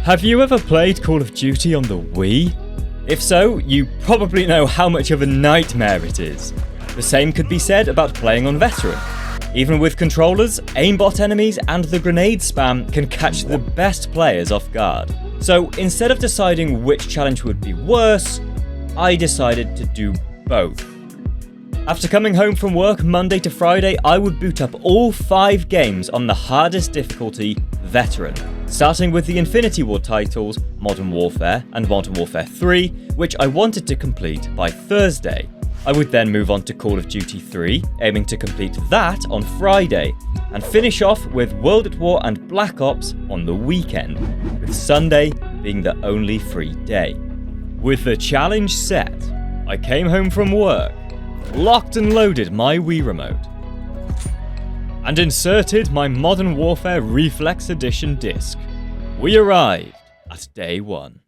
Have you ever played Call of Duty on the Wii? If so, you probably know how much of a nightmare it is. The same could be said about playing on Veteran. Even with controllers, aimbot enemies and the grenade spam can catch the best players off guard. So instead of deciding which challenge would be worse, I decided to do both. After coming home from work Monday to Friday, I would boot up all 5 games on the hardest difficulty, Veteran, starting with the Infinity Ward titles, Modern Warfare and Modern Warfare 3, which I wanted to complete by Thursday. I would then move on to Call of Duty 3, aiming to complete that on Friday, and finish off with World at War and Black Ops on the weekend, with Sunday being the only free day. With the challenge set, I came home from work, locked and loaded my Wii remote, and inserted my Modern Warfare Reflex Edition disc. We arrived at day 1.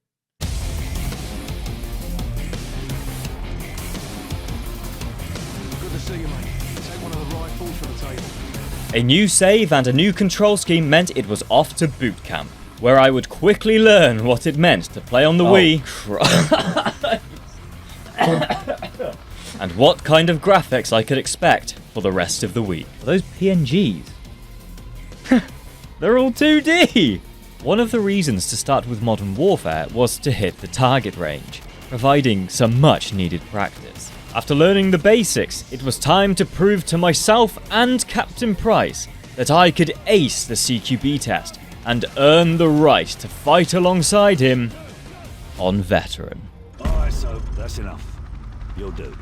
A new save and a new control scheme meant it was off to boot camp, where I would quickly learn what it meant to play on the Wii. And what kind of graphics I could expect for the rest of the week. Are those PNGs? They're all 2D! One of the reasons to start with Modern Warfare was to hit the target range, providing some much needed practice. After learning the basics, it was time to prove to myself and Captain Price that I could ace the CQB test and earn the right to fight alongside him on Veteran. Alright, so that's enough. You'll do.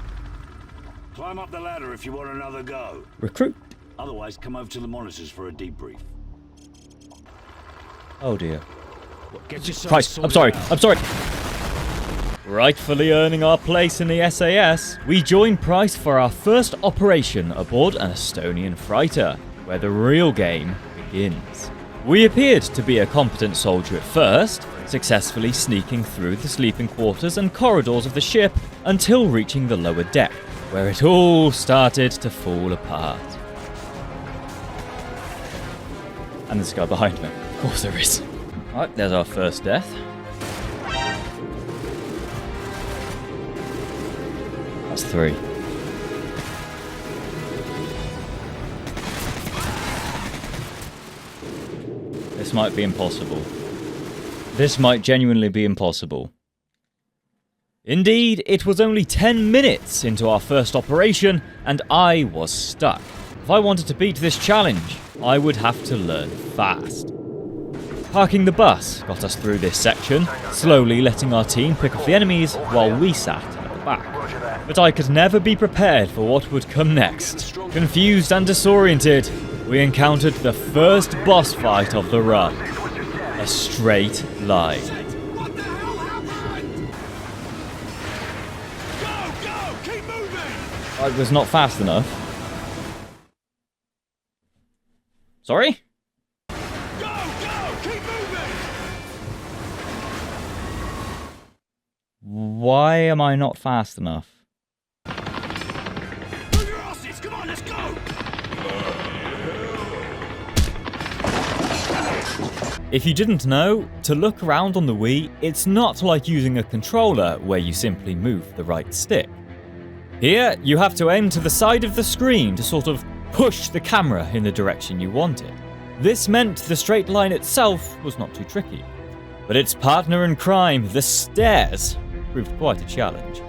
Climb up the ladder if you want another go. Recruit. Otherwise, come over to the monitors for a debrief. Oh dear. Get yourself Price, I'm sorry. Rightfully earning our place in the SAS, we join Price for our first operation aboard an Estonian freighter, where the real game begins. We appeared to be a competent soldier at first, successfully sneaking through the sleeping quarters and corridors of the ship until reaching the lower deck, where it all started to fall apart. And there's a guy behind me. Of course there is. Alright, there's our first death. That's 3. This might be impossible. This might genuinely be impossible. Indeed, it was only 10 minutes into our first operation, and I was stuck. If I wanted to beat this challenge, I would have to learn fast. Parking the bus got us through this section, slowly letting our team pick off the enemies while we sat at the back. But I could never be prepared for what would come next. Confused and disoriented, we encountered the first boss fight of the run. A straight line. Go! Keep moving! I was not fast enough. Sorry? Go! Keep moving! Why am I not fast enough? Move your asses! Come on, let's go! If you didn't know, to look around on the Wii, it's not like using a controller where you simply move the right stick. Here, you have to aim to the side of the screen to sort of push the camera in the direction you want it. This meant the straight line itself was not too tricky. But its partner in crime, the stairs, proved quite a challenge.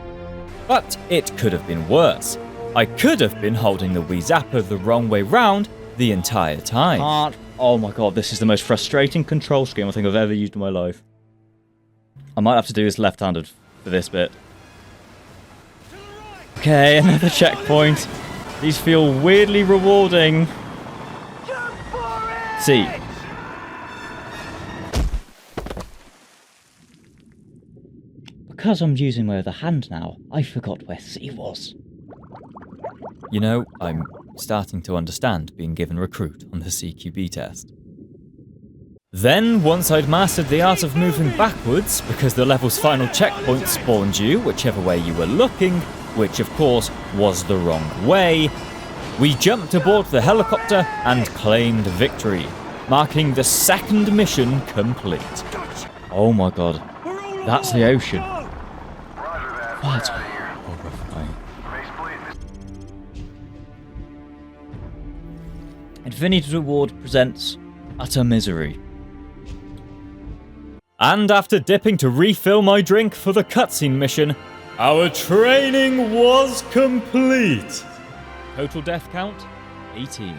But it could have been worse. I could have been holding the Wii Zapper the wrong way round the entire time. Oh my god, this is the most frustrating control scheme I think I've ever used in my life. I might have to do this left-handed for this bit. Okay, another checkpoint. These feel weirdly rewarding. C. Because I'm using my other hand now, I forgot where C was. You know, I'm starting to understand being given recruit on the CQB test. Then, once I'd mastered the art of moving backwards, because the level's final checkpoint spawned you whichever way you were looking, which of course was the wrong way, we jumped aboard the helicopter and claimed victory, marking the second mission complete. Oh my god. That's the ocean. What? Infinity Reward presents Utter Misery. And after dipping to refill my drink for the cutscene mission, our training was complete. Total death count, 18.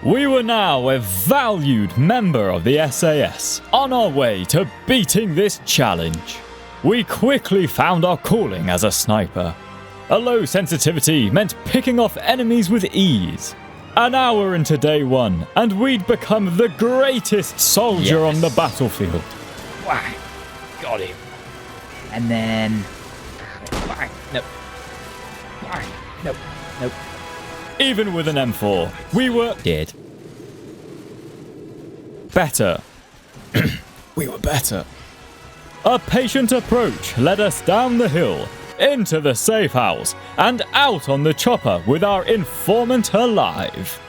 We were now a valued member of the SAS, on our way to beating this challenge. We quickly found our calling as a sniper. A low sensitivity meant picking off enemies with ease. An hour into day one, and we'd become the greatest soldier on the battlefield. Whack. Got him. And then... Whack. Nope. Whack. Nope. Nope. Even with an M4, we were... Dead. Better. We were better. A patient approach led us down the hill, into the safe house, and out on the chopper with our informant alive.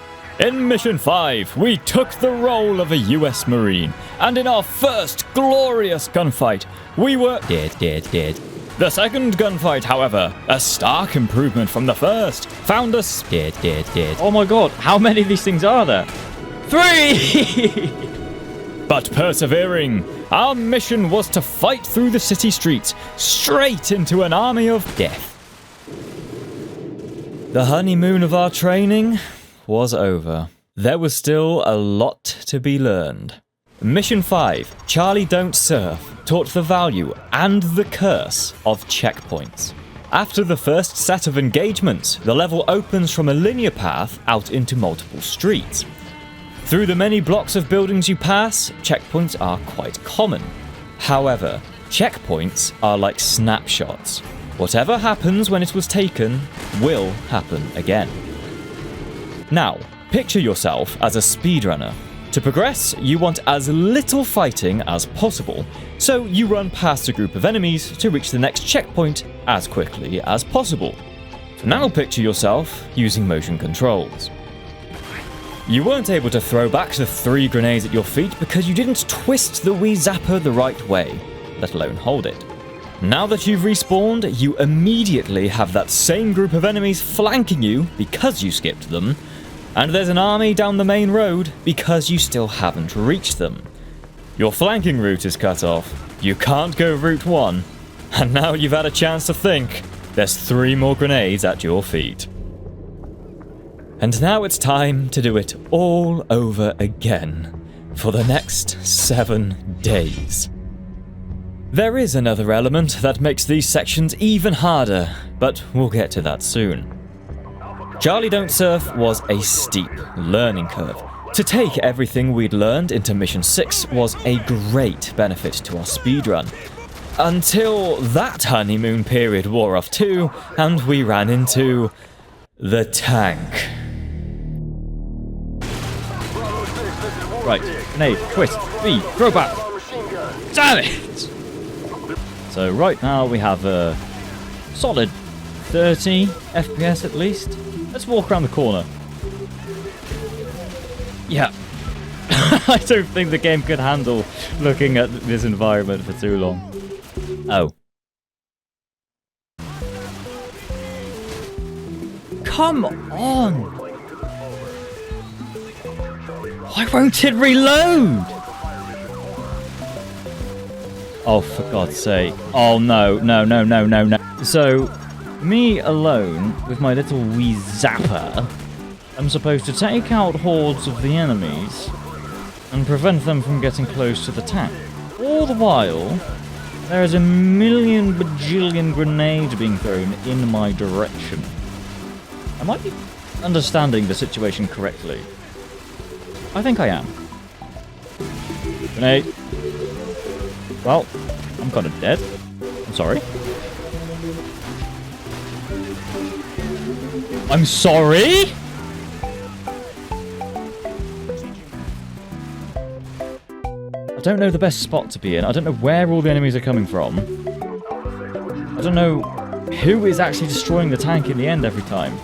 In Mission 5, we took the role of a US Marine, and in our first glorious gunfight, we were Dead. The second gunfight, however, a stark improvement from the first, found us Dead. Oh my god, how many of these things are there? 3! But persevering, our mission was to fight through the city streets, straight into an army of death. The honeymoon of our training was over. There was still a lot to be learned. Mission 5, Charlie Don't Surf, taught the value and the curse of checkpoints. After the first set of engagements, the level opens from a linear path out into multiple streets. Through the many blocks of buildings you pass, checkpoints are quite common. However, checkpoints are like snapshots. Whatever happens when it was taken will happen again. Now, picture yourself as a speedrunner. To progress, you want as little fighting as possible, so you run past a group of enemies to reach the next checkpoint as quickly as possible. Now picture yourself using motion controls. You weren't able to throw back the 3 grenades at your feet because you didn't twist the Wii Zapper the right way, let alone hold it. Now that you've respawned, you immediately have that same group of enemies flanking you because you skipped them, and there's an army down the main road because you still haven't reached them. Your flanking route is cut off, you can't go route 1, and now you've had a chance to think, there's 3 more grenades at your feet. And now it's time to do it all over again, for the next 7 days. There is another element that makes these sections even harder, but we'll get to that soon. Charlie Don't Surf was a steep learning curve. To take everything we'd learned into Mission 6 was a great benefit to our speedrun. Until that honeymoon period wore off too, and we ran into the tank. Right, grenade, twist, B, throw back. Damn it! So right now we have a solid 30 FPS at least. Let's walk around the corner. Yeah. I don't think the game could handle looking at this environment for too long. Oh. Come on! Why won't it reload? Oh, for God's sake. Oh, no. So, me alone, with my little Wii Zapper, I'm supposed to take out hordes of the enemies and prevent them from getting close to the tank. All the while, there is a million bajillion grenades being thrown in my direction. Am I understanding the situation correctly? I think I am. Grenade. Well, I'm kind of dead. I'm sorry. I'm sorry? I don't know the best spot to be in. I don't know where all the enemies are coming from. I don't know who is actually destroying the tank in the end every time.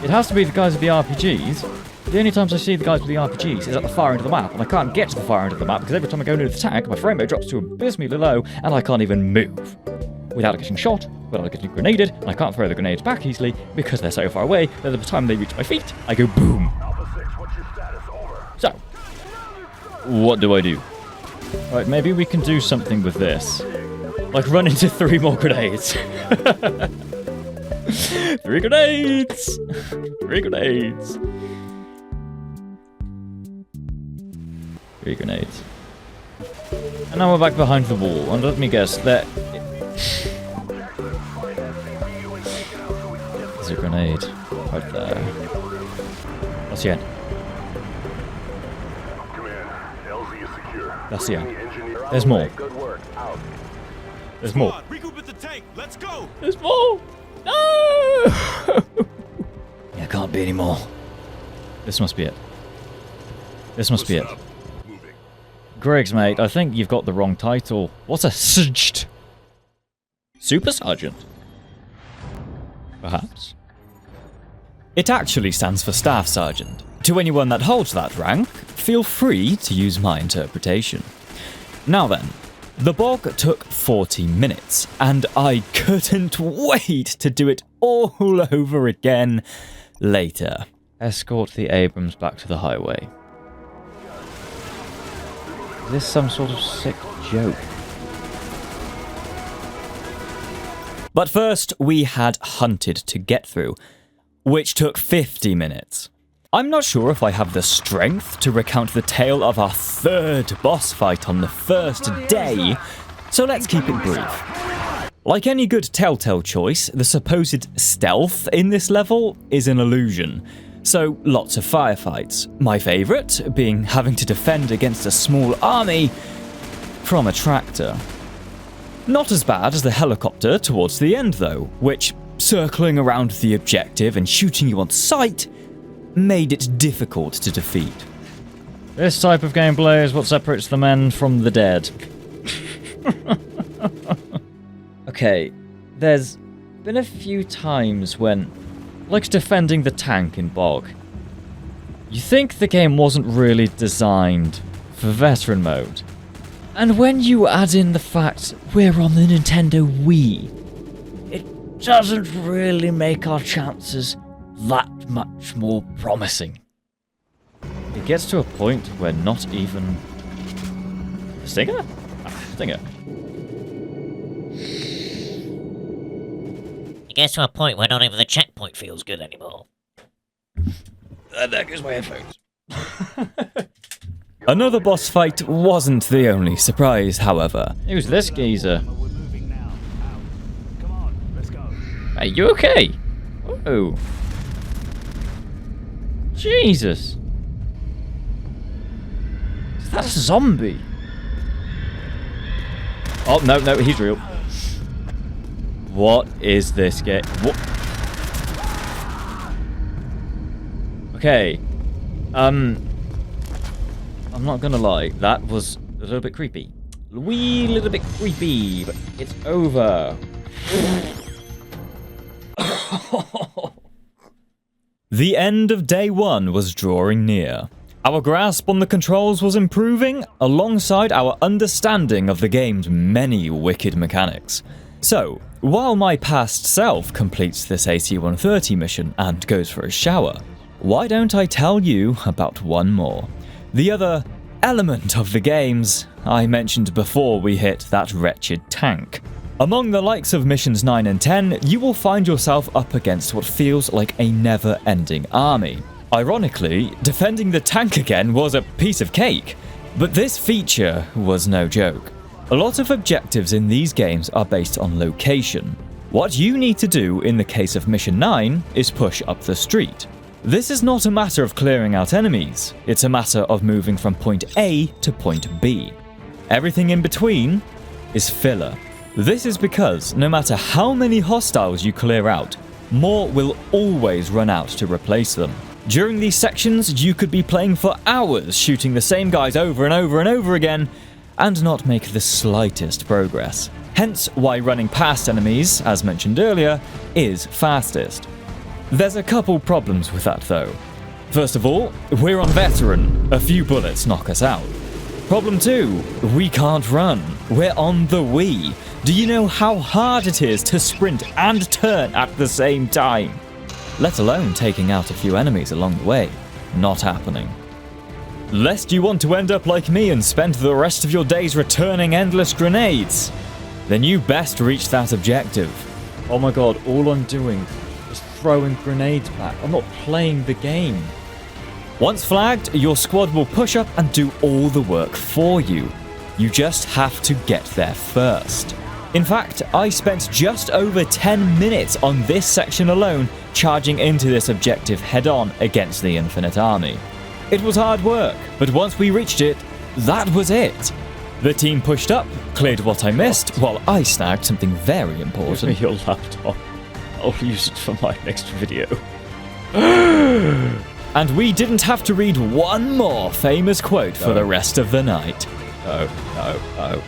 It has to be the guys with the RPGs. The only times I see the guys with the RPGs is at the far end of the map, and I can't get to the far end of the map because every time I go near the tank, my frame rate drops to abysmally low, and I can't even move. Without getting shot, without getting grenaded, and I can't throw the grenades back easily because they're so far away that by the time they reach my feet, I go boom. So, what do I do? Right, maybe we can do something with this. Like run into 3 more grenades. 3 grenades! 3 grenades. 3 grenades. And now we're back behind the wall, and let me guess, there's a grenade right there. That's the end. That's the end. There's more. There's more. Regroup at the tank. Let's go. There's more! No! Yeah, can't be any more. This must be it. This must be it. Greg's, mate, I think you've got the wrong title. What's a SSJ? Super Sergeant? Perhaps? It actually stands for Staff Sergeant. To anyone that holds that rank, feel free to use my interpretation. Now then, the bog took 40 minutes, and I couldn't wait to do it all over again later. Escort the Abrams back to the highway. Is this some sort of sick joke? But first, we had Hunted to get through, which took 50 minutes. I'm not sure if I have the strength to recount the tale of our 3rd boss fight on the first day, so let's keep it brief. Like any good Telltale choice, the supposed stealth in this level is an illusion, so lots of firefights. My favourite being having to defend against a small army from a tractor. Not as bad as the helicopter towards the end though, which, circling around the objective and shooting you on sight, made it difficult to defeat. This type of gameplay is what separates the men from the dead. Okay, there's been a few times when, like defending the tank in Bog, you think the game wasn't really designed for veteran mode. And when you add in the fact we're on the Nintendo Wii, it doesn't really make our chances that much more promising. It gets to a point where not even... Stinger? Stinger. It gets to a point where not even the checkpoint feels good anymore. And there goes my headphones. Another boss fight wasn't the only surprise, however. Who's this geezer? We're moving now. Out. Come on, let's go. Hey, you okay? Whoa. Jesus. That's a zombie. Oh, no, he's real. What is this game? What? Okay. I'm not gonna lie, that was a little bit creepy. A wee little bit creepy, but it's over. The end of day 1 was drawing near. Our grasp on the controls was improving, alongside our understanding of the game's many wicked mechanics. So, while my past self completes this AC-130 mission and goes for a shower, why don't I tell you about one more? The other element of the games I mentioned before we hit that wretched tank. Among the likes of missions 9 and 10, you will find yourself up against what feels like a never-ending army. Ironically, defending the tank again was a piece of cake, but this feature was no joke. A lot of objectives in these games are based on location. What you need to do in the case of Mission 9 is push up the street. This is not a matter of clearing out enemies, it's a matter of moving from point A to point B. Everything in between is filler. This is because no matter how many hostiles you clear out, more will always run out to replace them. During these sections, you could be playing for hours shooting the same guys over and over and over again, and not make the slightest progress. Hence why running past enemies, as mentioned earlier, is fastest. There's a couple problems with that though. First of all, we're on veteran. A few bullets knock us out. Problem 2, we can't run. We're on the Wii. Do you know how hard it is to sprint and turn at the same time? Let alone taking out a few enemies along the way. Not happening. Lest you want to end up like me and spend the rest of your days returning endless grenades, then you best reach that objective. Oh my god, all I'm doing is throwing grenades back. I'm not playing the game. Once flagged, your squad will push up and do all the work for you. You just have to get there first. In fact, I spent just over 10 minutes on this section alone, charging into this objective head-on against the Infinite Army. It was hard work, but once we reached it, that was it. The team pushed up, cleared what I missed, while I snagged something very important. Give me your laptop. I'll use it for my next video. And we didn't have to read one more famous quote for the rest of the night. Oh.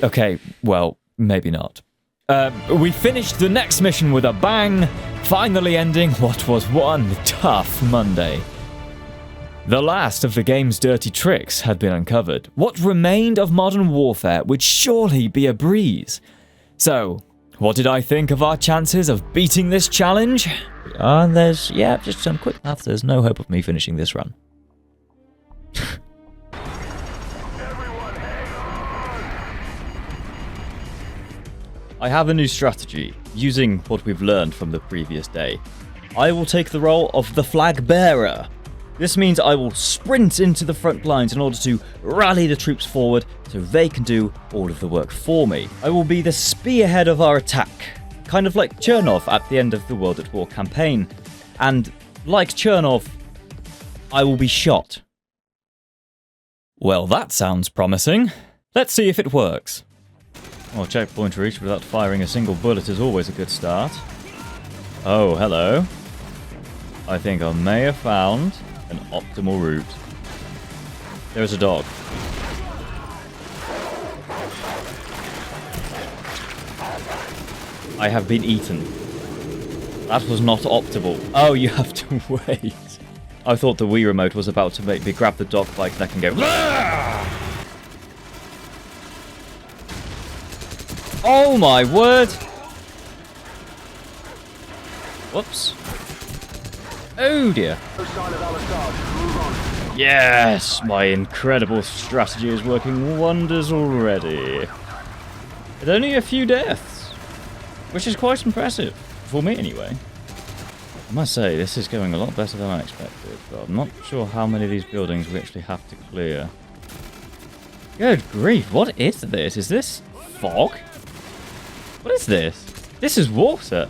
Okay, well, maybe not. We finished the next mission with a bang, finally ending what was one tough Monday. The last of the game's dirty tricks had been uncovered. What remained of modern warfare would surely be a breeze. So, what did I think of our chances of beating this challenge? There's just some quick math. There's no hope of me finishing this run. I have a new strategy, using what we've learned from the previous day. I will take the role of the flag bearer. This means I will sprint into the front lines in order to rally the troops forward so they can do all of the work for me. I will be the spearhead of our attack, kind of like Chernov at the end of the World at War campaign. And like Chernov, I will be shot. Well, that sounds promising. Let's see if it works. Well, checkpoint reached without firing a single bullet is always a good start. Oh, hello. I think I may have found an optimal route. There's a dog. I have been eaten. That was not optimal. Oh, you have to wait. I thought the Wii remote was about to make me grab the dog by its neck and go... Aah! Oh my word! Whoops. Oh dear. Yes! My incredible strategy is working wonders already. With only a few deaths. Which is quite impressive. For me anyway. I must say, this is going a lot better than I expected, but I'm not sure how many of these buildings we actually have to clear. Good grief, what is this? Is this fog? What is this? This is water.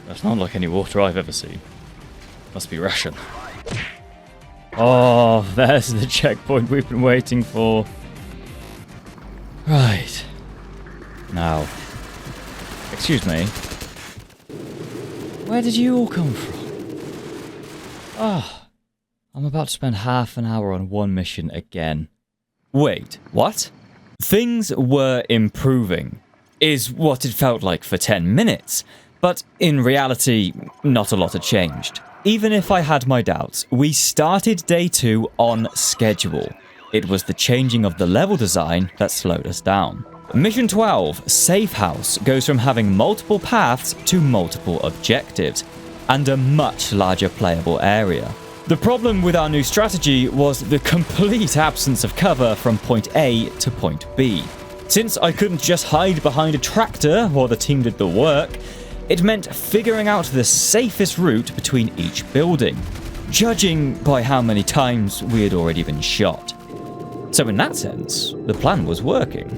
That's not like any water I've ever seen. Must be Russian. Oh, there's the checkpoint we've been waiting for. Right. Now. Excuse me. Where did you all come from? Oh, I'm about to spend half an hour on one mission again. Wait, what? Things were improving, is what it felt like for 10 minutes. But in reality, not a lot had changed. Even if I had my doubts, we started day 2 on schedule. It was the changing of the level design that slowed us down. Mission 12, Safe House, goes from having multiple paths to multiple objectives, and a much larger playable area. The problem with our new strategy was the complete absence of cover from point A to point B. Since I couldn't just hide behind a tractor while the team did the work, it meant figuring out the safest route between each building, judging by how many times we had already been shot. So in that sense, the plan was working.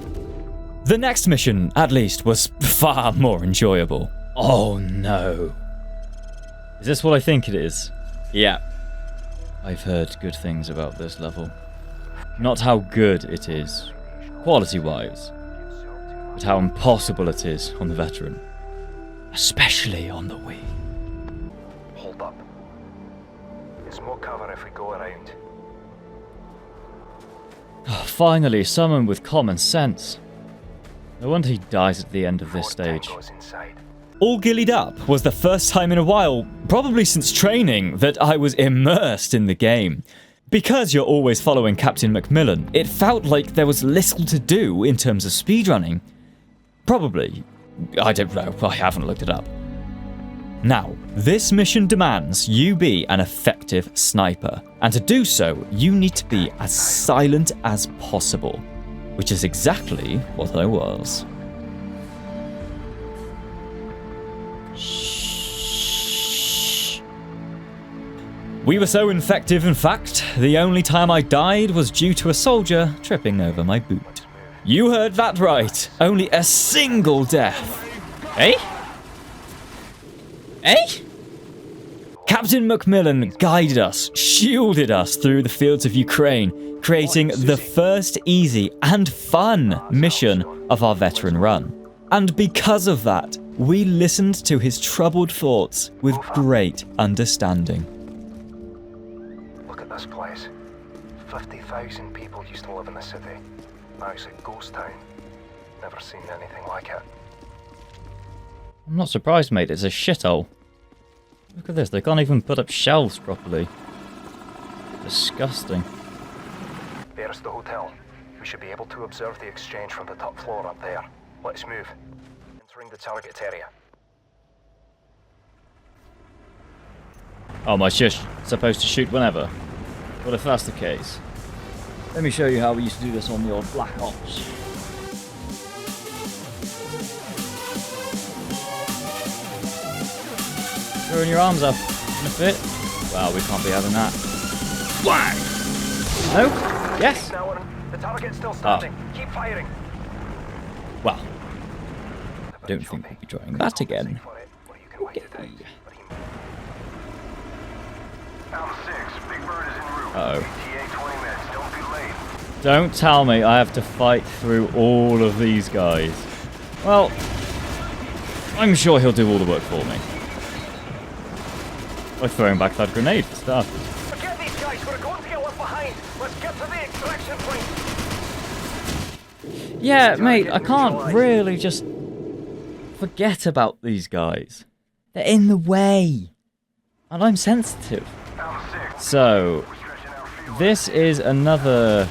The next mission, at least, was far more enjoyable. Oh no. Is this what I think it is? Yeah. I've heard good things about this level. Not how good it is, quality-wise, but how impossible it is on the veteran. Especially on the Wii. Hold up. There's more cover if we go around. Oh, finally, someone with common sense. No wonder he dies at the end of this stage. Tango's inside. All gillied up was the first time in a while, probably since training, that I was immersed in the game. Because you're always following Captain Macmillan, it felt like there was little to do in terms of speedrunning. Probably. I don't know, I haven't looked it up. Now, this mission demands you be an effective sniper, and to do so, you need to be as silent as possible, which is exactly what I was. Shh. We were so effective, in fact, the only time I died was due to a soldier tripping over my boot. You heard that right, only a single death. Eh? Eh? Captain Macmillan guided us, shielded us through the fields of Ukraine, creating the first easy and fun mission of our veteran run. And because of that, we listened to his troubled thoughts with great understanding. Look at this place. 50,000 people used to live in the city. Now it's a ghost town. Never seen anything like it. I'm not surprised, mate. It's a shithole. Look at this. They can't even put up shelves properly. Disgusting. There's the hotel. We should be able to observe the exchange from the top floor up there. Let's move. Entering the target area. Oh, am I just supposed to shoot whenever? Well, if that's the case, let me show you how we used to do this on the old Black Ops. Throwing your arms up. Gonna fit? Well, we can't be having that. Why? No? Yes? The target's still standing. Keep firing. Well, I don't think we'll be trying that again. Uh-oh. Don't tell me I have to fight through all of these guys. Well, I'm sure he'll do all the work for me. By throwing back that grenade for starters. Forget these guys, we're going to get left behind. Let's get to the extraction point. Yeah, mate, I can't really just forget about these guys. They're in the way. And I'm sensitive. So, this is another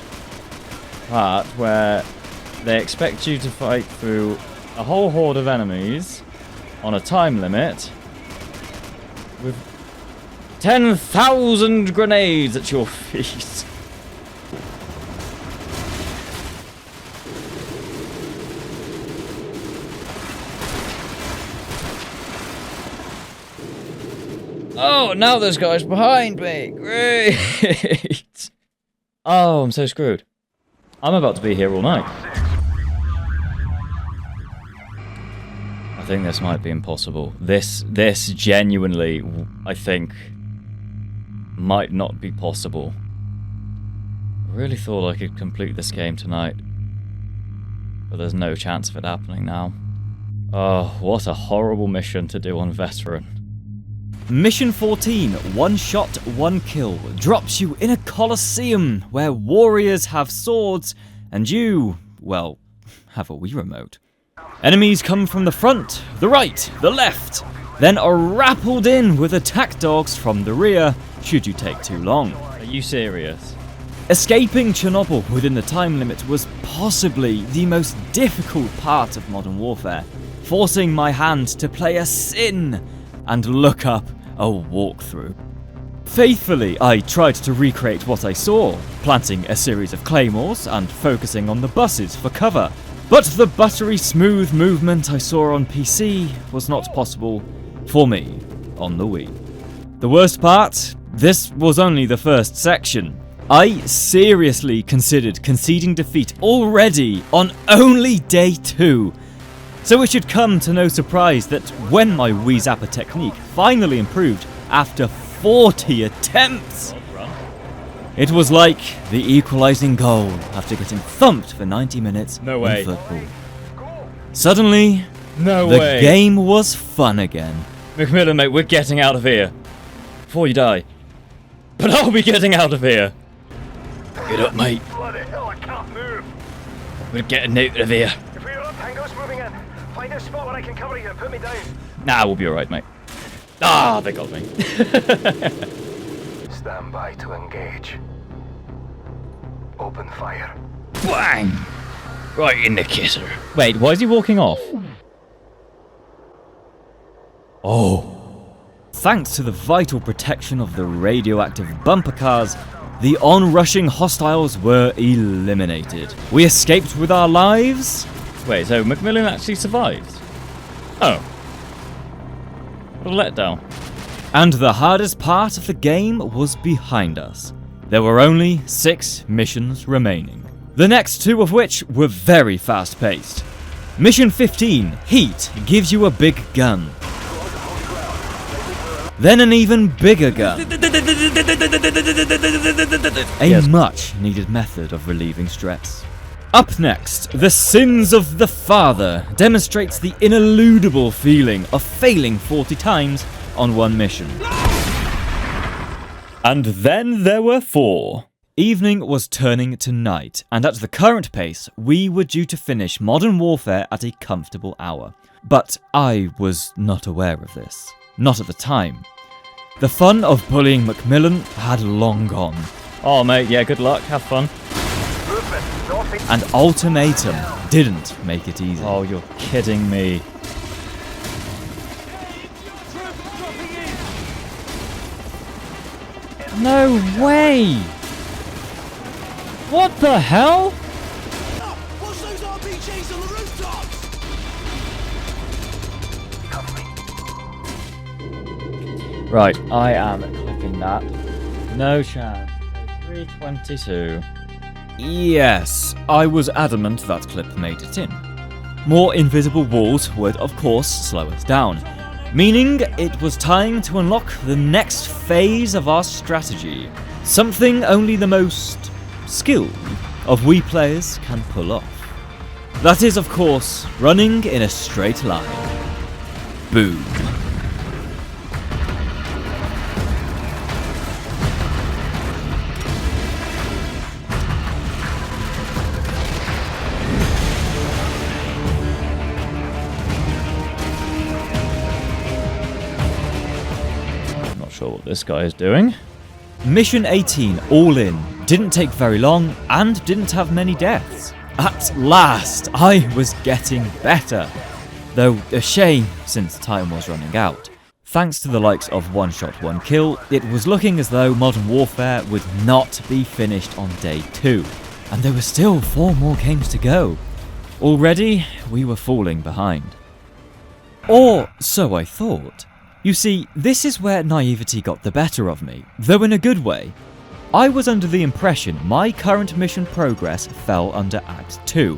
part where they expect you to fight through a whole horde of enemies on a time limit with 10,000 grenades at your feet. Oh, now this guy's behind me. Great. Oh, I'm so screwed. I'm about to be here all night. I think this might be impossible. This genuinely, I think, might not be possible. I really thought I could complete this game tonight. But there's no chance of it happening now. Oh, what a horrible mission to do on Veteran. Mission 14, one shot, one kill, drops you in a coliseum where warriors have swords and you, well, have a Wii remote. Enemies come from the front, the right, the left, then are rappelled in with attack dogs from the rear should you take too long. Are you serious? Escaping Chernobyl within the time limit was possibly the most difficult part of Modern Warfare, forcing my hand to play a sin and look up a walkthrough. Faithfully, I tried to recreate what I saw, planting a series of claymores and focusing on the buses for cover. But the buttery smooth movement I saw on PC was not possible for me on the Wii. The worst part? This was only the first section. I seriously considered conceding defeat already on only day 2. So it should come to no surprise that when my Wii Zapper technique finally improved after 40 attempts, it was like the equalising goal after getting thumped for 90 minutes No way. in football. Suddenly, No the way. game was fun again. Macmillan, mate, we're getting out of here. Before you die. But I'll be getting out of here. Get up, mate. Bloody hell, I can't move. We're getting out of here. If we're up, Tango's moving in. Find a spot where I can cover you and put me down. Nah, we'll be alright, mate. Ah, they got me. Stand by to engage. Open fire. Bang! Right in the kisser. Wait, why is he walking off? Oh. Thanks to the vital protection of the radioactive bumper cars, the onrushing hostiles were eliminated. We escaped with our lives. Wait, so Macmillan actually survived? Oh. What a letdown. And the hardest part of the game was behind us. There were only 6 missions remaining. The next 2 of which were very fast-paced. Mission 15, Heat, gives you a big gun. Then an even bigger gun. A much needed method of relieving stress. Up next, The Sins of the Father demonstrates the ineludible feeling of failing 40 times on one mission. And then there were 4. Evening was turning to night, and at the current pace, we were due to finish Modern Warfare at a comfortable hour. But I was not aware of this. Not at the time. The fun of bullying Macmillan had long gone. Oh mate, yeah, good luck, have fun. And Ultimatum didn't make it easy. Oh, you're kidding me. No way! What the hell? What's those RPGs on the rooftops? Right, I am clipping that. No chance. 322. Yes, I was adamant that clip made it in. More invisible walls would, of course, slow us down, meaning it was time to unlock the next phase of our strategy. Something only the most skilled of Wii players can pull off. That is, of course, running in a straight line. Boom. Sure what this guy is doing. Mission 18, all in, didn't take very long and didn't have many deaths. At last, I was getting better. Though a shame since time was running out. Thanks to the likes of One Shot, One Kill, it was looking as though Modern Warfare would not be finished on day 2. And there were still 4 more games to go. Already, we were falling behind. Or so I thought. You see, this is where naivety got the better of me, though in a good way. I was under the impression my current mission progress fell under Act 2,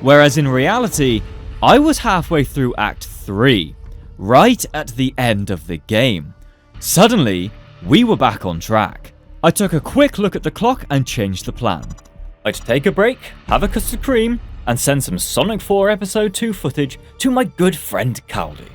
whereas in reality, I was halfway through Act 3, right at the end of the game. Suddenly, we were back on track. I took a quick look at the clock and changed the plan. I'd take a break, have a custard cream, and send some Sonic 4 Episode 2 footage to my good friend Caldy.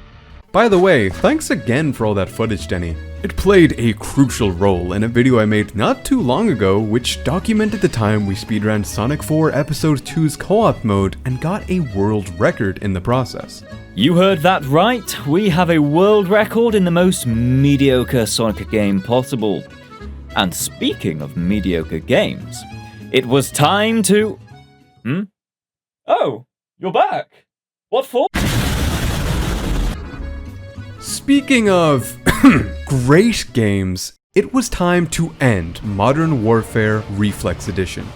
By the way, thanks again for all that footage, Denny. It played a crucial role in a video I made not too long ago which documented the time we speedran Sonic 4 Episode 2's co-op mode and got a world record in the process. You heard that right, we have a world record in the most mediocre Sonic game possible. And speaking of mediocre games, it was time to... Oh, you're back! What for? Speaking of great games, it was time to end Modern Warfare Reflex Edition.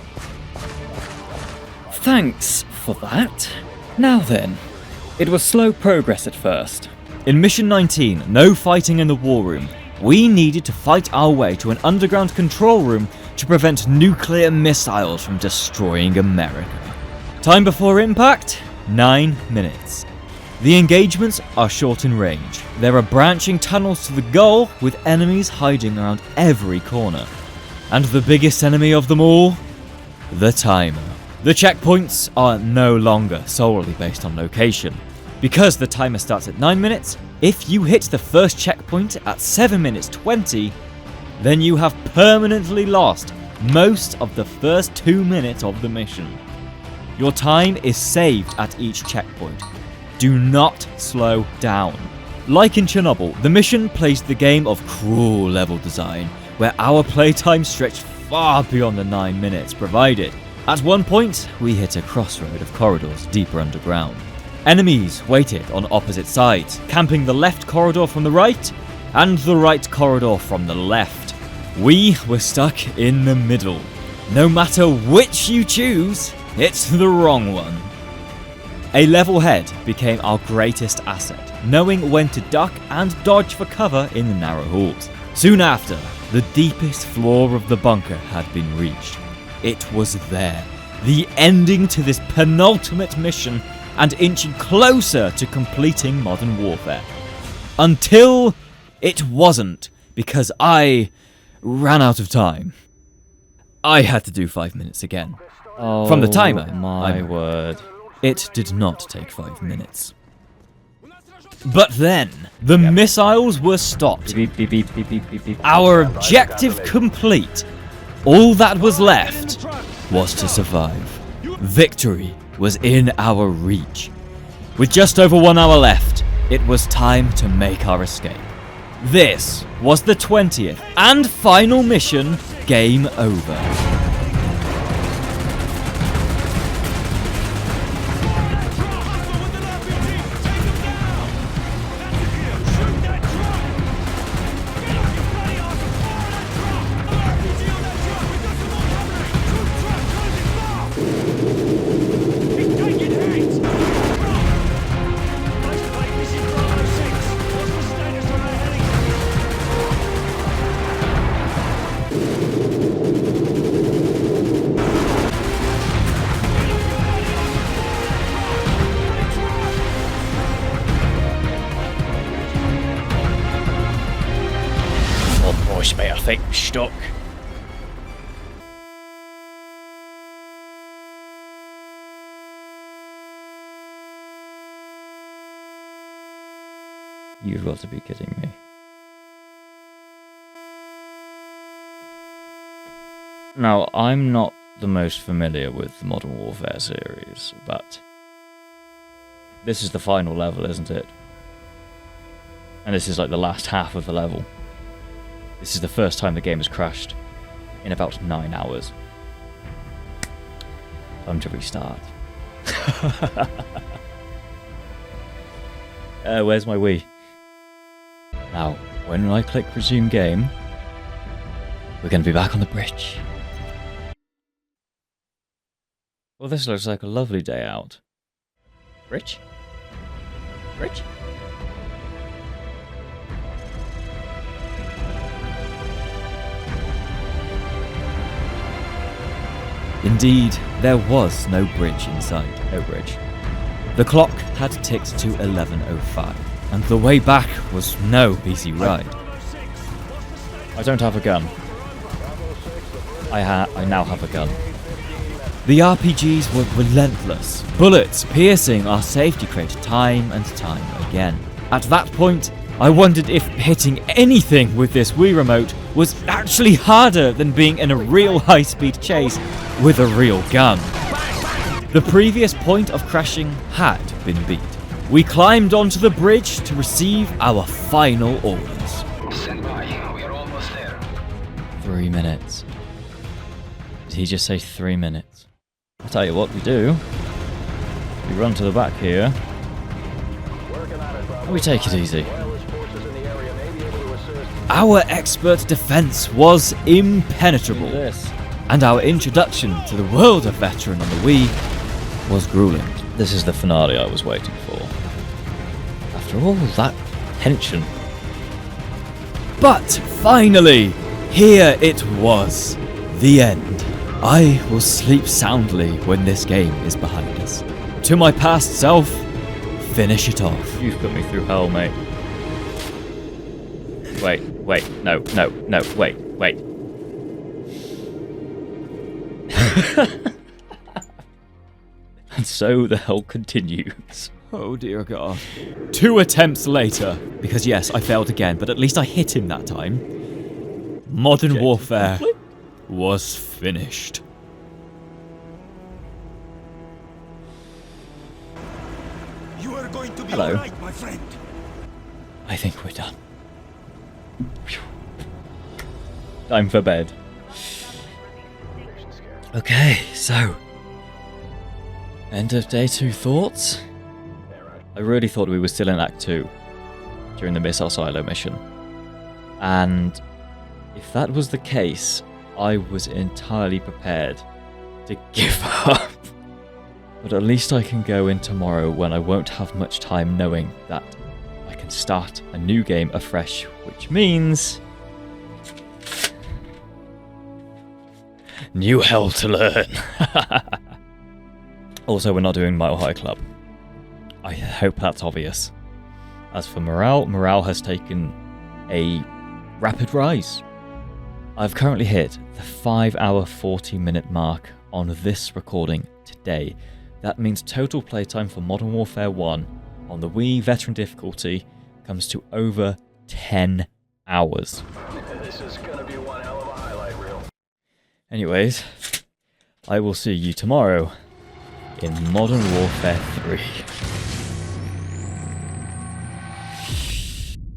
Thanks for that. Now then, it was slow progress at first. In Mission 19, no fighting in the war room, we needed to fight our way to an underground control room to prevent nuclear missiles from destroying America. Time before impact? 9 minutes. The engagements are short in range. There are branching tunnels to the goal with enemies hiding around every corner. And the biggest enemy of them all? The timer. The checkpoints are no longer solely based on location. Because the timer starts at 9 minutes, if you hit the first checkpoint at 7 minutes 20, then you have permanently lost most of the first 2 minutes of the mission. Your time is saved at each checkpoint. Do not slow down. Like in Chernobyl, the mission plays the game of cruel level design, where our playtime stretched far beyond the 9 minutes provided. At one point, we hit a crossroad of corridors deeper underground. Enemies waited on opposite sides, camping the left corridor from the right and the right corridor from the left. We were stuck in the middle. No matter which you choose, it's the wrong one. A level head became our greatest asset, knowing when to duck and dodge for cover in the narrow halls. Soon after, the deepest floor of the bunker had been reached. It was there, the ending to this penultimate mission and inching closer to completing Modern Warfare. Until it wasn't, because I ran out of time. I had to do 5 minutes again. Oh, From the timer, my word. It did not take 5 minutes. But then, the missiles were stopped. Beep, beep, beep, beep, beep, beep, beep. Our objective complete. All that was left was to survive. Victory was in our reach. With just over 1 hour left, it was time to make our escape. This was the 20th and final mission, Game Over. Mate, I think stuck. You've got to be kidding me. Now, I'm not the most familiar with the Modern Warfare series, but this is the final level, isn't it? And this is like the last half of the level. This is the first time the game has crashed in about 9 hours. Time to restart. Where's my Wii? Now, when I click resume game, we're going to be back on the bridge. Well, this looks like a lovely day out. Bridge? Bridge? Indeed, there was no bridge in sight. No bridge. The clock had ticked to 11:05, and the way back was no easy ride. I don't have a gun. I now have a gun. The RPGs were relentless, bullets piercing our safety crate time and time again. At that point, I wondered if hitting anything with this Wii remote was actually harder than being in a real high-speed chase with a real gun. The previous point of crashing had been beat. We climbed onto the bridge to receive our final orders. Stand by, we're almost there. 3 minutes. Did he just say 3 minutes? I'll tell you what we do. We run to the back here. And we take it easy. Our expert defense was impenetrable, This. and our introduction to the world of Veteran on the Wii was grueling. This is the finale I was waiting for. After all that tension. But finally, here it was, the end. I will sleep soundly when this game is behind us. To my past self, finish it off. You've put me through hell, mate. Wait, no, wait. And so the hell continues. Oh dear God. 2 attempts later, because yes, I failed again, but at least I hit him that time. Modern Warfare was finished. You are going to be Hello. alright, my friend. I think we're done. Phew. Time for bed. Okay, so end of day 2 thoughts? I really thought we were still in Act 2 during the missile silo mission. And if that was the case, I was entirely prepared to give up. But at least I can go in tomorrow when I won't have much time, knowing that I can start a new game afresh, which means new hell to learn. Also, we're not doing Mile High Club. I hope that's obvious. As for morale has taken a rapid rise. I've currently hit the 5-hour 40-minute mark on this recording today. That means total playtime for Modern Warfare 1 on the Wii Veteran difficulty comes to over 10 hours. This is gonna be one hell of a highlight reel. Anyways, I will see you tomorrow in Modern Warfare 3.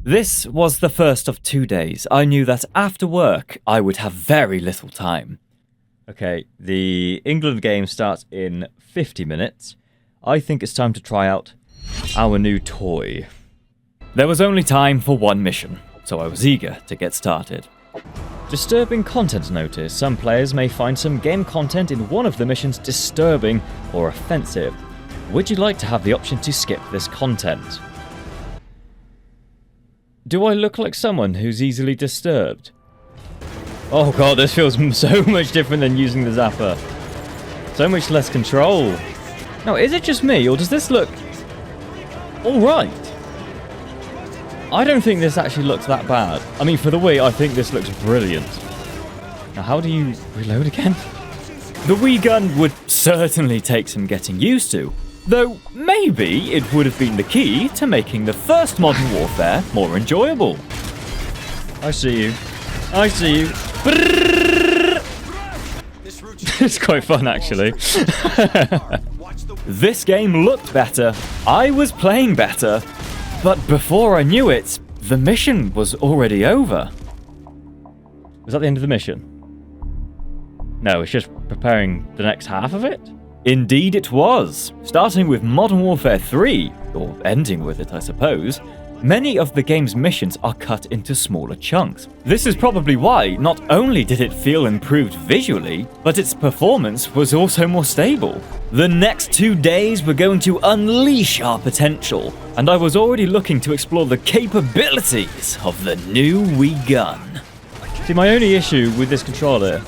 This was the first of 2 days. I knew that after work, I would have very little time. Okay, the England game starts in 50 minutes. I think it's time to try out our new toy. There was only time for one mission, so I was eager to get started. Disturbing content notice. Some players may find some game content in one of the missions disturbing or offensive. Would you like to have the option to skip this content? Do I look like someone who's easily disturbed? Oh god, this feels so much different than using the zapper. So much less control. Now, is it just me, or does this look alright? I don't think this actually looks that bad. I mean, for the Wii, I think this looks brilliant. Now, how do you reload again? The Wii gun would certainly take some getting used to, though maybe it would have been the key to making the first Modern Warfare more enjoyable. I see you. I see you. It's quite fun, actually. This game looked better. I was playing better. But before I knew it, the mission was already over. Was that the end of the mission? No, it's just preparing the next half of it? Indeed it was. Starting with Modern Warfare 3, or ending with it I suppose, many of the game's missions are cut into smaller chunks. This is probably why not only did it feel improved visually, but its performance was also more stable. The next 2 days were going to unleash our potential, and I was already looking to explore the capabilities of the new Wii gun. See, my only issue with this controller,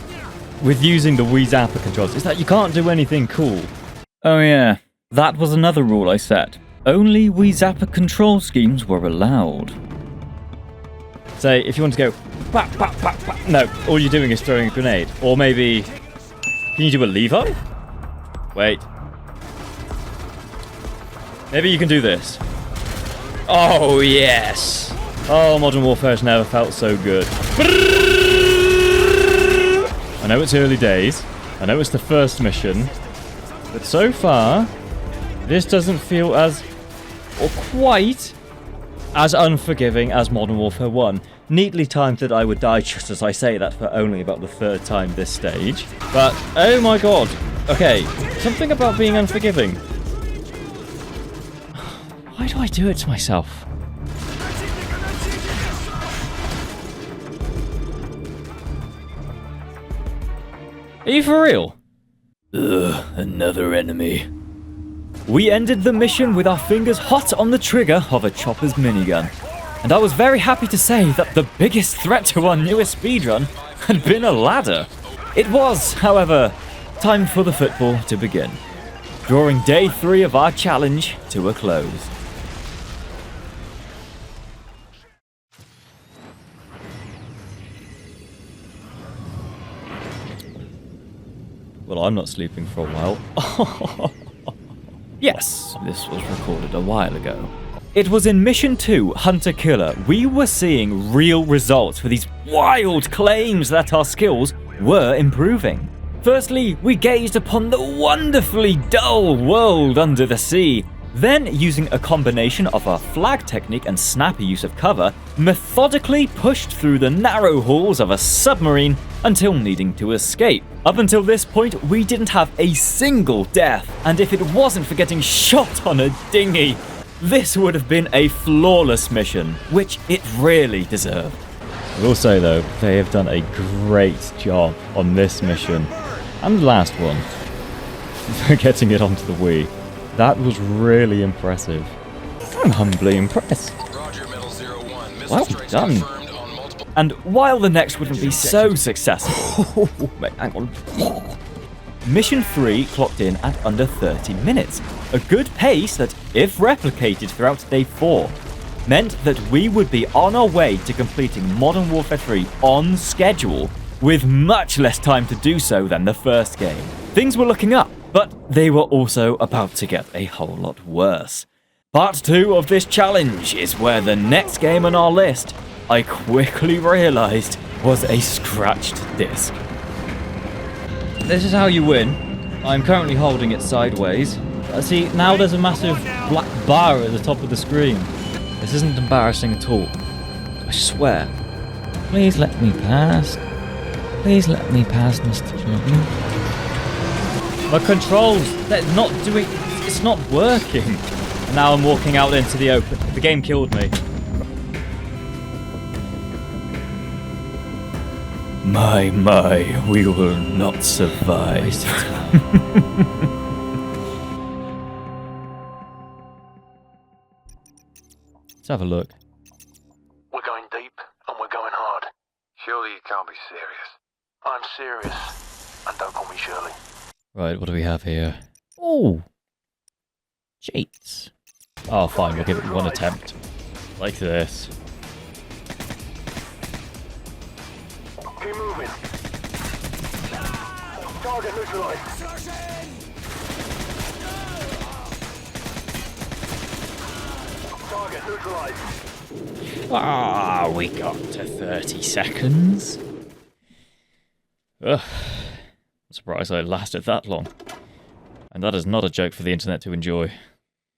with using the Wii Zapper controls, is that you can't do anything cool. Oh yeah, that was another rule I set. Only Wii Zapper control schemes were allowed. Say, if you want to go, bap, bap, bap, bap. No, all you're doing is throwing a grenade. Or maybe, can you do a lever? Wait. Maybe you can do this. Oh, yes. Oh, Modern Warfare's never felt so good. I know it's early days. I know it's the first mission. But so far, this doesn't feel as, or quite, as unforgiving as Modern Warfare 1. Neatly timed that I would die just as I say that for only about the 3rd time this stage. But, oh my god. Okay, something about being unforgiving. Why do I do it to myself? Are you for real? Ugh, another enemy. We ended the mission with our fingers hot on the trigger of a chopper's minigun. And I was very happy to say that the biggest threat to our newest speedrun had been a ladder. It was, however, time for the football to begin, drawing day 3 of our challenge to a close. Well, I'm not sleeping for a while. Yes, this was recorded a while ago. It was in Mission 2, Hunter Killer, we were seeing real results for these wild claims that our skills were improving. Firstly, we gazed upon the wonderfully dull world under the sea, Then, using a combination of our flag technique and snappy use of cover, methodically pushed through the narrow halls of a submarine until needing to escape. Up until this point, we didn't have a single death, and if it wasn't for getting shot on a dinghy, this would have been a flawless mission, which it really deserved. I will say though, they have done a great job on this mission, and the last one, for getting it onto the Wii. That was really impressive. I'm humbly impressed. Well done. And while the next wouldn't be so successful, wait, hang on. Mission 3 clocked in at under 30 minutes, a good pace that, if replicated throughout day 4, meant that we would be on our way to completing Modern Warfare 3 on schedule, with much less time to do so than the first game. Things were looking up, but they were also about to get a whole lot worse. Part 2 of this challenge is where the next game on our list, I quickly realised, was a scratched disc. This is how you win. I'm currently holding it sideways. See, now there's a massive black bar at the top of the screen. This isn't embarrassing at all. I swear. Please let me pass. Please let me pass, Mr. Jordan. My controls, they're not doing... It's not working. And now I'm walking out into the open. The game killed me. My, we will not survive. Let's have a look. We're going deep and we're going hard. Surely you can't be serious. I'm serious. And don't call me Shirley. Right, what do we have here? Oh! Cheats. Oh, fine, we'll give it one attempt. Like this. Keep moving. Target neutralized. Target neutralized. Ah, we got to 30 seconds. Ugh. I'm surprised I lasted that long. And that is not a joke for the internet to enjoy.